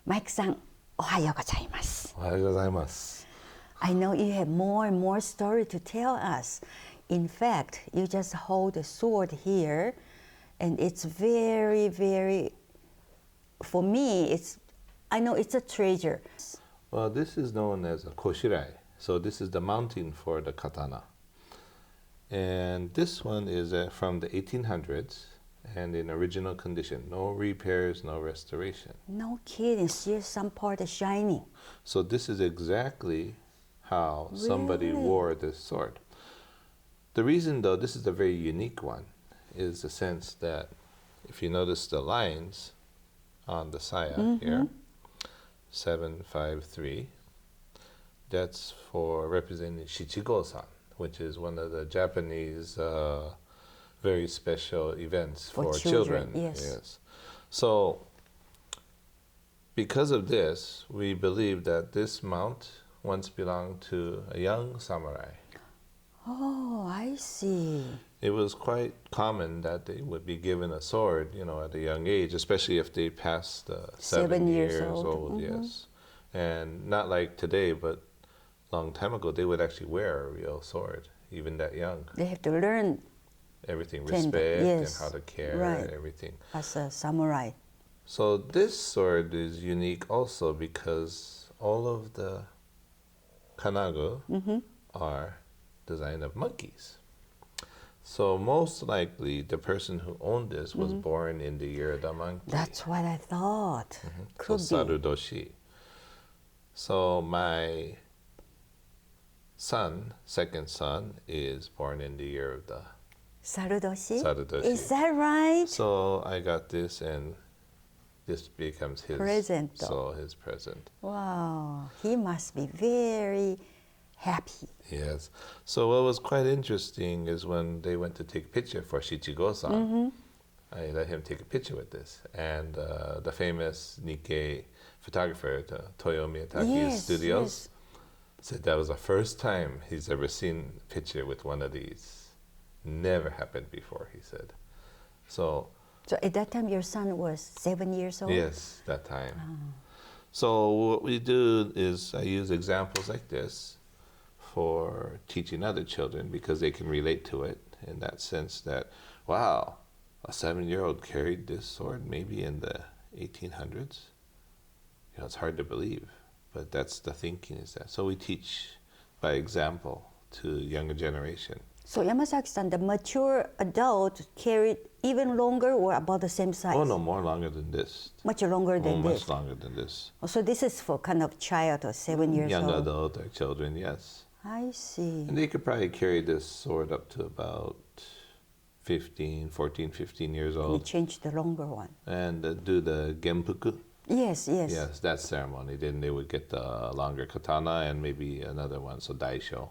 Mike-san, ohayo gozaimasu. Ohayo gozaimasu. I know you have more and more story to tell us. In fact, you just hold the sword here, and it's very, very, for me, I know it's a treasure. Well, this is known as a koshirai. So this is the mounting for the katana. And this one is from the 1800s and in original condition. No repairs, no restoration. No kidding, see some part is shining. So this is exactly how somebody wore this sword. The reason, though, this is a very unique one, is the sense that if you notice the lines on the saya here, 753, that's for representing Shichigo-san, which is one of the Japanese very special events for children. Yes. So because of this, we believe that this mount once belonged to a young samurai. Oh, I see. It was quite common that they would be given a sword, at a young age, especially if they passed 7 years old. Yes. And not like today, but long time ago, they would actually wear a real sword, even that young. They have to learn everything, respect and how to care, everything. As a samurai. So this sword is unique also because all of the kanago are designed of monkeys. So most likely the person who owned this was born in the year of the monkey. That's what I thought. Could so Sarudoshi. So my son, second son, is born in the year of the Sarudoshi? Sarudoshi. Is that right? So I got this, and this becomes his present. So his present. Wow, he must be very happy. Yes. So what was quite interesting is when they went to take a picture for Shichigo-san, I let him take a picture with this. And the famous Nikkei photographer, Toyo Miyataki's studios, said that was the first time he's ever seen a picture with one of these. Never happened before, he said. So at that time your son was 7 years old? Yes, that time. So what we do is I use examples like this for teaching other children because they can relate to it in that sense that, wow, a 7-year-old carried this sword maybe in the 1800s. It's hard to believe, but that's the thinking is that. So we teach by example to younger generation. So Yamasaki-san, the mature adult carried even longer or about the same size? Oh no, more longer than this. Much longer than this? Much longer than this. Oh, so this is for kind of child or 7 years Young old? Young adult or children, yes. I see. And they could probably carry this sword up to about 14, 15 years old. We changed the longer one. And do the genpuku. Yes. Yes, that ceremony. Then they would get the longer katana and maybe another one, so daisho,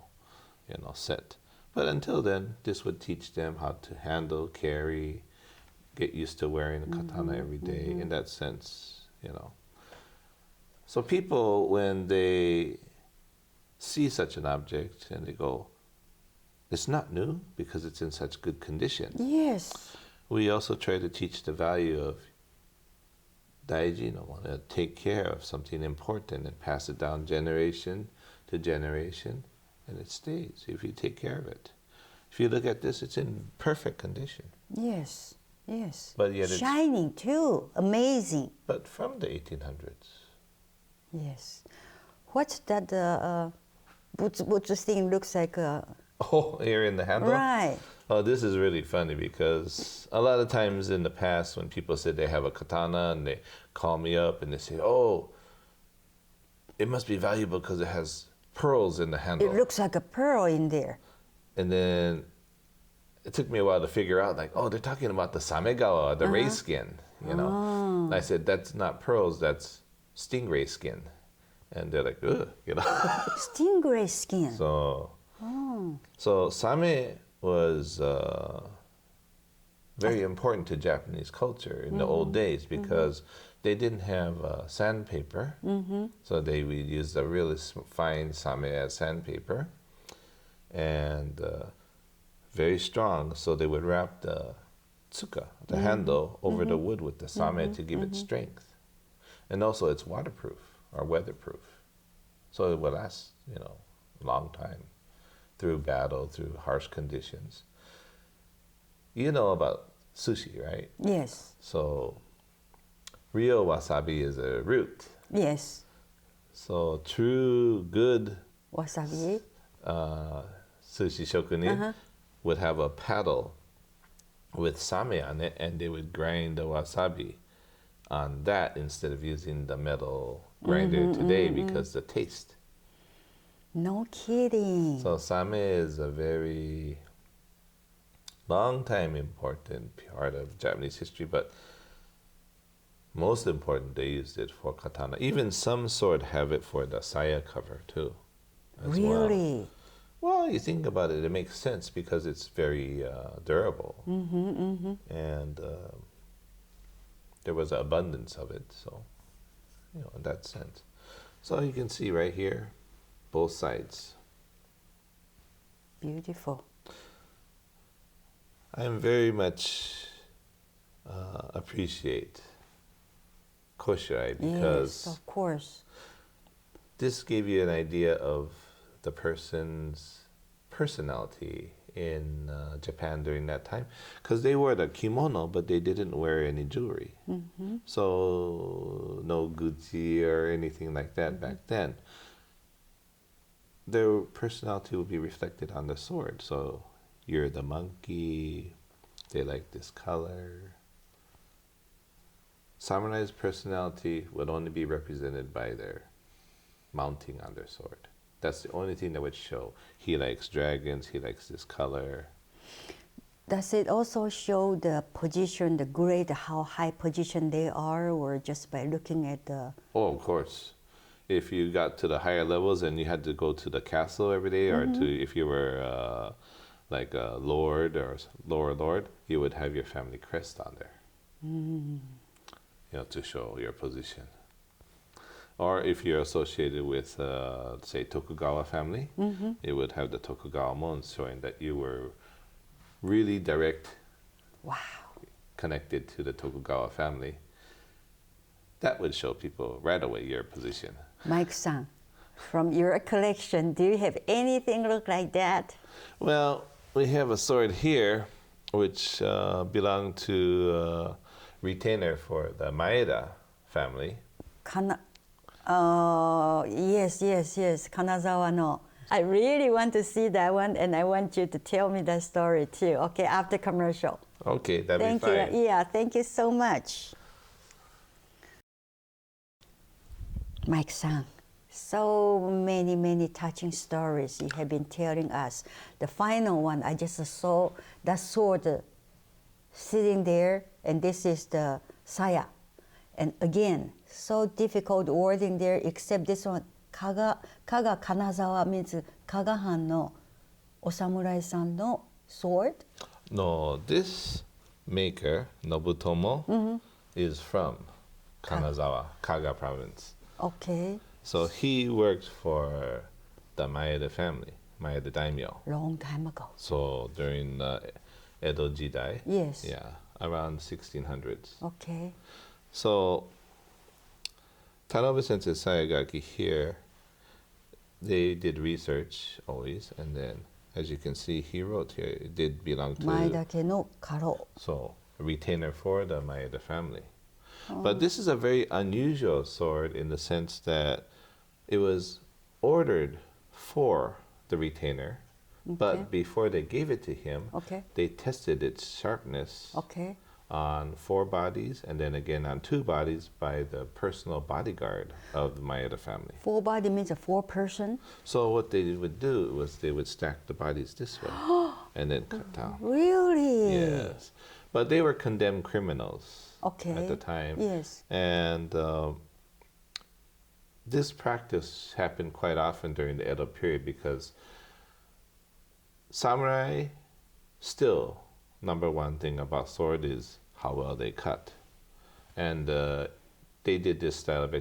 set. But until then, this would teach them how to handle, carry, get used to wearing a katana every day in that sense, So people, when they see such an object and they go, it's not new because it's in such good condition. Yes. We also try to teach the value of daiji, take care of something important and pass it down generation to generation, and it stays if you take care of it. If you look at this, it's in perfect condition. Yes. But yet it's shining too, amazing. But from the 1800s. Yes. What's that? What this thing looks like? Oh, here in the handle? Right. Oh, this is really funny because a lot of times in the past when people said they have a katana and they call me up and they say, oh, it must be valuable because it has pearls in the handle. It looks like a pearl in there. And then it took me a while to figure out, like, oh, they're talking about the samegawa, the ray skin, And I said, that's not pearls, that's stingray skin. And they're like, ugh, Stingray skin. So same was very important to Japanese culture in the old days because they didn't have sandpaper. So they would use the really fine same as sandpaper and very strong. So they would wrap the tsuka, the handle, over the wood with the same to give it strength. And also it's waterproof or weatherproof. So it will last, a long time through battle, through harsh conditions. You know about sushi, right? Yes. So real wasabi is a root. Yes. So true, good Wasabi. Sushi shokunin would have a paddle with same on it, and they would grind the wasabi on that instead of using the metal grinder today because the taste. No kidding. So same is a very long time important part of Japanese history, but most important, they used it for katana. Even some sword have it for the saya cover too. As Really? Well, you think about it, it makes sense because it's very durable. And there was an abundance of it, so, in that sense. So you can see right here, both sides. Beautiful. I very much appreciate Koshirai because yes, of course. this gave you an idea of the person's personality in Japan during that time, because they wore the kimono, but they didn't wear any jewelry. So no Gucci or anything like that back then. Their personality would be reflected on the sword. So you're the monkey, they like this color. Samurai's personality would only be represented by their mounting on their sword. That's the only thing that would show. He likes dragons, he likes this color. Does it also show the position, the grade, how high position they are, or just by looking at the... Oh, of course. If you got to the higher levels and you had to go to the castle every day, or if you were like a lord or lower lord, you would have your family crest on there, to show your position. Or if you're associated with, say, Tokugawa family, it would have the Tokugawa mon showing that you were really direct, connected to the Tokugawa family. That would show people right away your position. Mike-san, from your collection, do you have anything look like that? Well, we have a sword here, which belonged to retainer for the Maeda family. Yes, Kanazawa no. I really want to see that one, and I want you to tell me that story too. Okay, after commercial. Okay, that'd be fine. Thank you. Yeah, thank you so much. Mike-san, so many touching stories you have been telling us. The final one, I just saw that sword sitting there, and this is the saya. And again, so difficult wording there, except this one, Kaga Kanazawa means Kagahan no Osamurai-san no sword? No, this maker, Nobutomo, is from Kanazawa, Kaga province. Okay. So he worked for the Maeda family, Maeda daimyo. Long time ago. So during the Edo Jidai. Yes. Yeah, around 1600s. Okay. So Tanobu Sensei Sayagaki here, they did research always, and then as you can see, he wrote here, it did belong to Maeda-ke no karo. So a retainer for the Maeda family. But this is a very unusual sword in the sense that it was ordered for the retainer, but before they gave it to him, they tested its sharpness on 4 bodies and then again on 2 bodies by the personal bodyguard of the Maeda family. 4 body means a 4 person? So what they would do was they would stack the bodies this way and then cut down. Really? Yes. But they were condemned criminals at the time. Yes. And this practice happened quite often during the Edo period because samurai, still, number one thing about sword is how well they cut. And they did this style of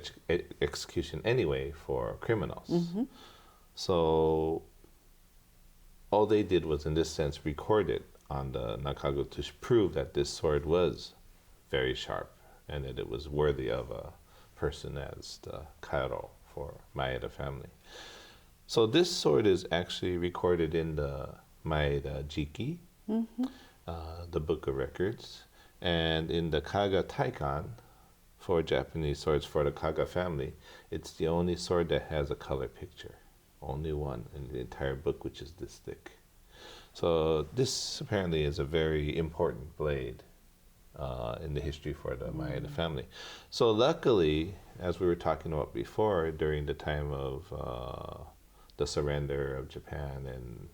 execution anyway for criminals. So all they did was, in this sense, record it on the nakagu to prove that this sword was very sharp and that it was worthy of a person as the Kairo for Maeda family. So this sword is actually recorded in the Maeda Jiki, the Book of Records, and in the Kaga Taikan, for Japanese swords for the Kaga family, it's the only sword that has a color picture. Only one in the entire book, which is this thick. So this apparently is a very important blade in the history for the Maeda family. So luckily, as we were talking about before, during the time of the surrender of Japan and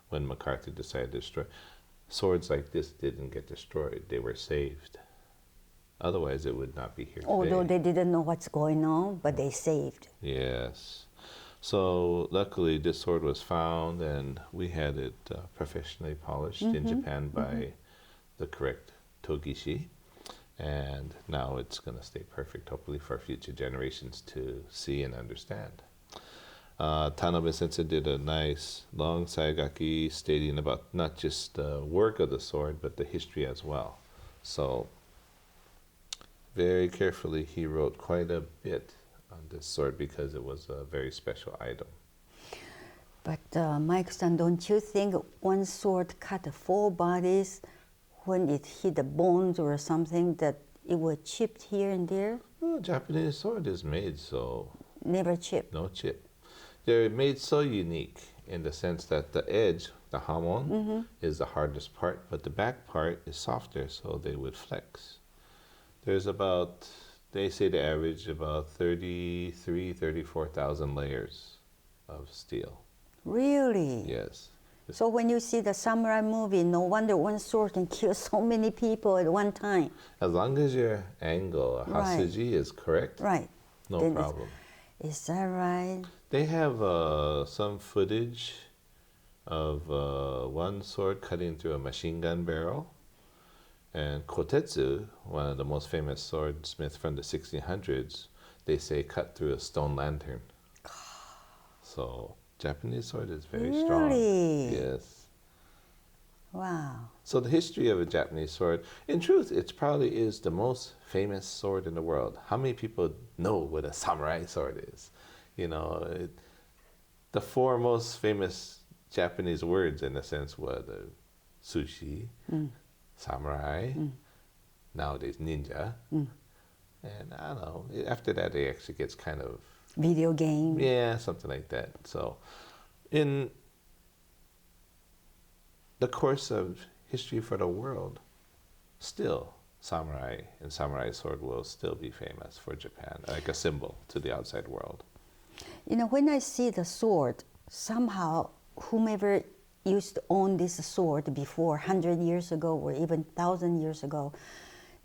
when MacArthur decided to destroy, swords like this didn't get destroyed. They were saved. Otherwise, it would not be here today. Although they didn't know what's going on, but they saved. Yes. So luckily, this sword was found, and we had it professionally polished in Japan by the correct togishi. And now it's going to stay perfect, hopefully, for future generations to see and understand. Tanabe Sensei did a nice long saigaki stating about not just the work of the sword, but the history as well. So very carefully, he wrote quite a bit on this sword because it was a very special item. But Mike-san, don't you think one sword cut 4 bodies when it hit the bones or something that it was chipped here and there? Well, Japanese sword is made so... Never chipped. No chip. They're made so unique in the sense that the edge, the hamon, is the hardest part, but the back part is softer, so they would flex. There's about, they say the average about 34,000 layers of steel. Really? Yes. So when you see the samurai movie, no wonder one sword can kill so many people at one time. As long as your angle, hasuji, is correct, Right. no Then problem. Is that right? They have some footage of one sword cutting through a machine gun barrel. And Kotetsu, one of the most famous swordsmiths from the 1600s, they say cut through a stone lantern. So Japanese sword is very strong. Really? Yes. Wow. So the history of a Japanese sword, in truth, it probably is the most famous sword in the world. How many people know what a samurai sword is? You know, the 4 most famous Japanese words, in a sense, were the sushi, samurai, nowadays ninja, and I don't know, after that it actually gets kind of... Video game. Yeah, something like that. So in the course of history for the world, still samurai and samurai sword will still be famous for Japan, like a symbol to the outside world. You know, when I see the sword, somehow whomever used to own this sword before 100 years ago or even 1,000 years ago,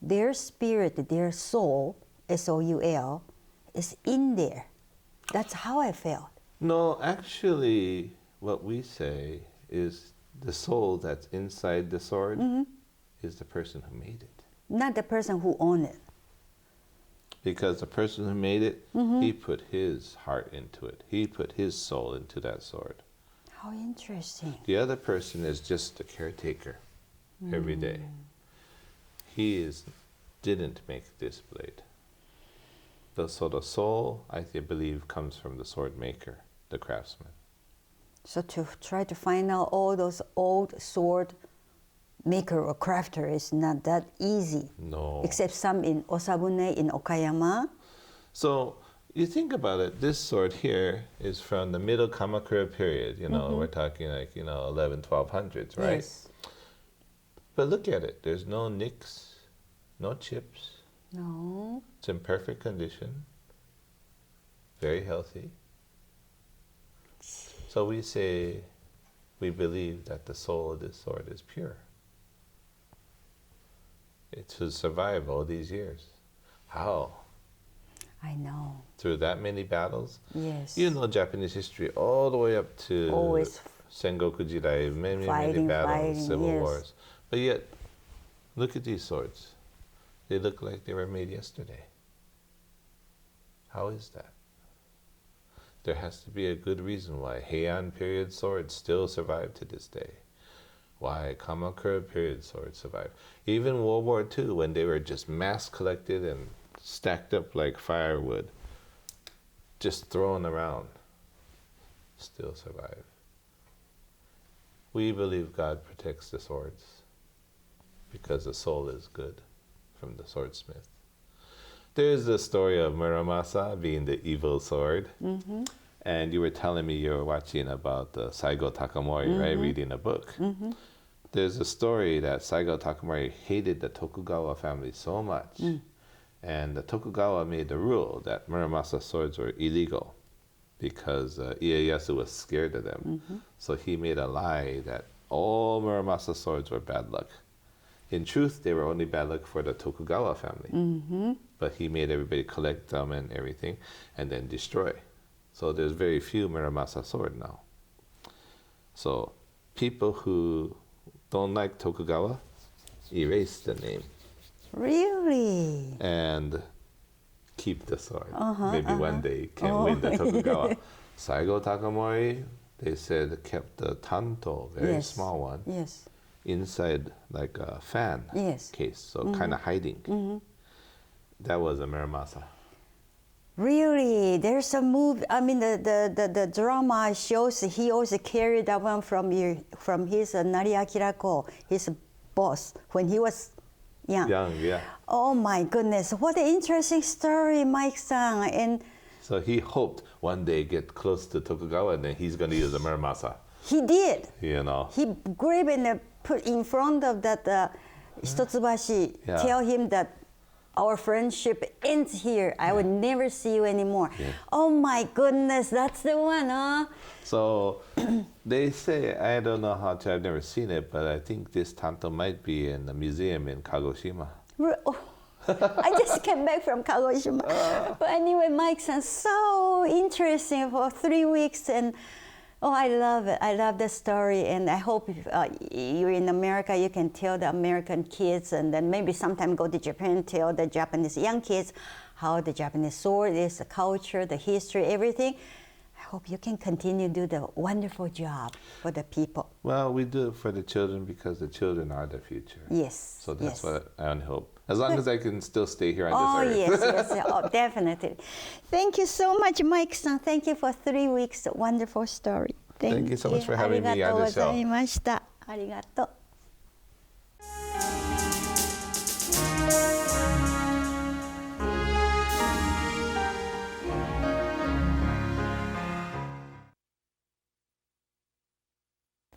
their spirit, their soul, S-O-U-L, is in there. That's how I felt. No, actually, what we say is the soul that's inside the sword is the person who made it. Not the person who owned it. Because the person who made it, he put his heart into it. He put his soul into that sword. How interesting. The other person is just the caretaker every day. He didn't make this blade. So the soul, I believe, comes from the sword maker, the craftsman. So to try to find out all those old sword maker or crafter is not that easy. No. Except some in Osabune in Okayama. So you think about it, this sword here is from the middle Kamakura period. You know, we're talking like, 11, 1200s, right? Yes. But look at it. There's no nicks, no chips. No. It's in perfect condition, very healthy. So we say, we believe that the soul of this sword is pure. It should survive all these years. How? I know. Through that many battles? Yes. You know Japanese history all the way up to Always Sengoku Jidai, many fighting, battles, civil yes. wars. But yet, look at these swords. They look like they were made yesterday. How is that? There has to be a good reason why Heian period swords still survive to this day. Why Kamakura period swords survive. Even World War II, when they were just mass collected and stacked up like firewood, just thrown around, still survive. We believe God protects the swords because the soul is good from the swordsmith. There's the story of Muramasa being the evil sword. Mm-hmm. And you were telling me you were watching about Saigo Takamori, right? Reading a book. Mm-hmm. There's a story that Saigo Takamori hated the Tokugawa family so much. And the Tokugawa made the rule that Muramasa swords were illegal because Ieyasu was scared of them. So he made a lie that all Muramasa swords were bad luck. In truth, they were only bad luck for the Tokugawa family. But he made everybody collect them and everything and then destroy. So there's very few Muramasa sword now. So people who don't like Tokugawa, erase the name. Really? And keep the sword. Maybe one day can win the Tokugawa. Saigo Takamori, they said, kept the tanto, very small one, inside like a fan case, so kind of hiding. That was a Muramasa. Really? There's a movie, I mean, the drama shows he also carried that one from his Nariakirako, his boss, when he was young. Yeah. Oh my goodness, what an interesting story, Mike-san. And so he hoped one day get close to Tokugawa and then he's going to use a Muramasa. he did. You know. He grabbed and put in front of that Hitotsubashi, tell him that our friendship ends here. I would never see you anymore. Oh my goodness, that's the one, huh? So they say, I don't know how to, I've never seen it, but I think this tanto might be in the museum in Kagoshima. I just came back from Kagoshima. But anyway, Mike-san, so interesting for 3 weeks. And I love it. I love the story. And I hope you're in America, you can tell the American kids, and then maybe sometime go to Japan, tell the Japanese young kids how the Japanese sword is, the culture, the history, everything. I hope you can continue to do the wonderful job for the people. Well, we do it for the children because the children are the future. Yes. So that's what I hope. As long as I can still stay here on this earth. Yes. Oh, definitely. Thank you so much, Mike-san. Thank you for 3 weeks. Wonderful story. Thank you so much for having me on the show. ありがとうございました。ありがとう。